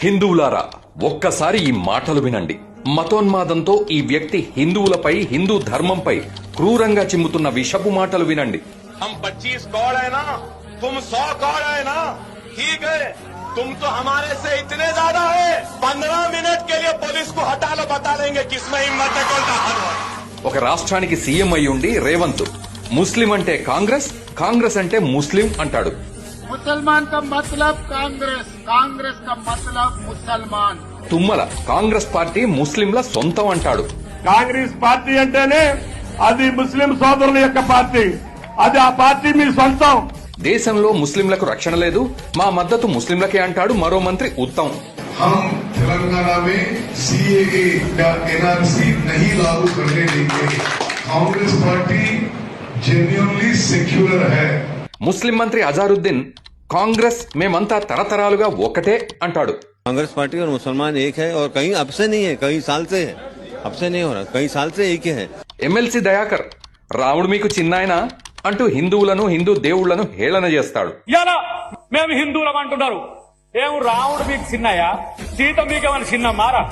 హిందువులారా, ఒక్కసారి ఈ మాటలు వినండి. మతోన్మాదంతో ఈ వ్యక్తి హిందువులపై, హిందూ ధర్మంపై క్రూరంగా చిమ్ముతున్న విషపు మాటలు వినండి. हम 25 कौड़ है ना, तुम 100 कौड़ है ना, ठीक है, तुम तो हमारे से इतने ज्यादा है। 15 मिनट के लिए पुलिस को हटा लो, बता देंगे किसमें हिम्मत है, कौन सा। ఒక రాష్ట్రానికి సీఎం అయ్యుండి రేవంత్ ముస్లిం అంటే కాంగ్రెస్, కాంగ్రెస్ అంటే ముస్లిం అంటాడు. मुसलमान का मतलब कांग्रेस, कांग्रेस का मतलब मुसलमान. తుమ్మల కాంగ్రెస్ పార్టీ ముస్లింల సొంతం అంటాడు. కాంగ్రెస్ పార్టీ అంటేనే అది ముస్లిం సోదరుల యొక్క పార్టీ, అది ఆ పార్టీ మీ సొంతం. దేశంలో ముస్లింలకు రక్షణ లేదు, మా మద్దతు ముస్లింలకే అంటాడు మరో మంత్రి ఉత్తమ్. हम तेलंगाना में सीएए या एनआरसी नहीं लागू करने देंगे. कांग्रेस पार्टी जेन्युइनली सेक्युलर है. ముస్లిం మంత్రి అజారుద్దీన్ కాంగ్రెస్ మేమంతా తరతరాలుగా ఒకటే అంటాడు. कांग्रेस पार्टी और मुसलमान एक है और कहीं अब से नहीं है, कई साल से है, अब से नहीं हो रहा, कई साल से एक है. ఎమ్మెల్సీ దయాకర్ రాముడు మీకు చిన్నాయన అంటూ హిందువులను, హిందూ దేవుళ్లను హేళన చేస్తాడు. ఇలా మేము హిందువులం అంటున్నారు, ఏం రాముడు మీకు చిన్నయ్యా, సీత మీకేమైనా చిన్న మారా.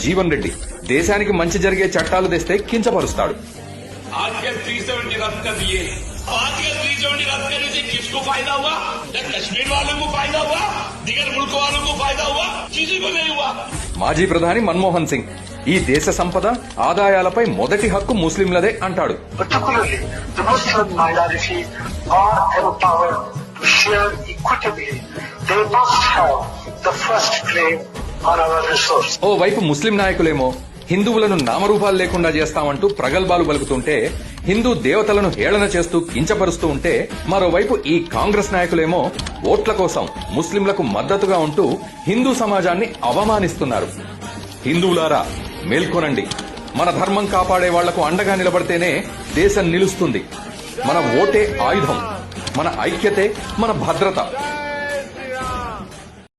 జీవన్ రెడ్డి దేశానికి మంచి జరిగే చట్టాలు తెస్తే కించపరుస్తాడు. आर्टिकल 370 रद्द कर दिए. आर्टिकल 370 रद्द करने से किसको फायदा हुआ? कश्मीर वालों को फायदा हुआ, दीगर मुल्क वालों को फायदा हुआ, किसी को नहीं हुआ. మాజీ ప్రధాని మన్మోహన్ సింగ్ ఈ దేశ సంపద, ఆదాయాలపై మొదటి హక్కు ముస్లింలదే అంటాడు. Particularly, the Muslim minority are empowered to share equitably. They must have the first claim on our resource. ఓ వైపు ముస్లిం నాయకులేమో హిందువులను నామరూపాలు లేకుండా చేస్తామంటూ ప్రగల్భాలు పలుకుతుంటే, హిందూ దేవతలను హేళన చేస్తూ కించపరుస్తూ ఉంటే, మరోవైపు ఈ కాంగ్రెస్ నాయకులేమో ఓట్ల కోసం ముస్లింలకు మద్దతుగా ఉంటూ హిందూ సమాజాన్ని అవమానిస్తున్నారు. హిందువులారా, మేల్కొనండి. మన ధర్మం కాపాడే వాళ్లకు అండగా నిలబడితేనే దేశం నిలుస్తుంది. మన ఓటే ఆయుధం, మన ఐక్యతే మన భద్రత.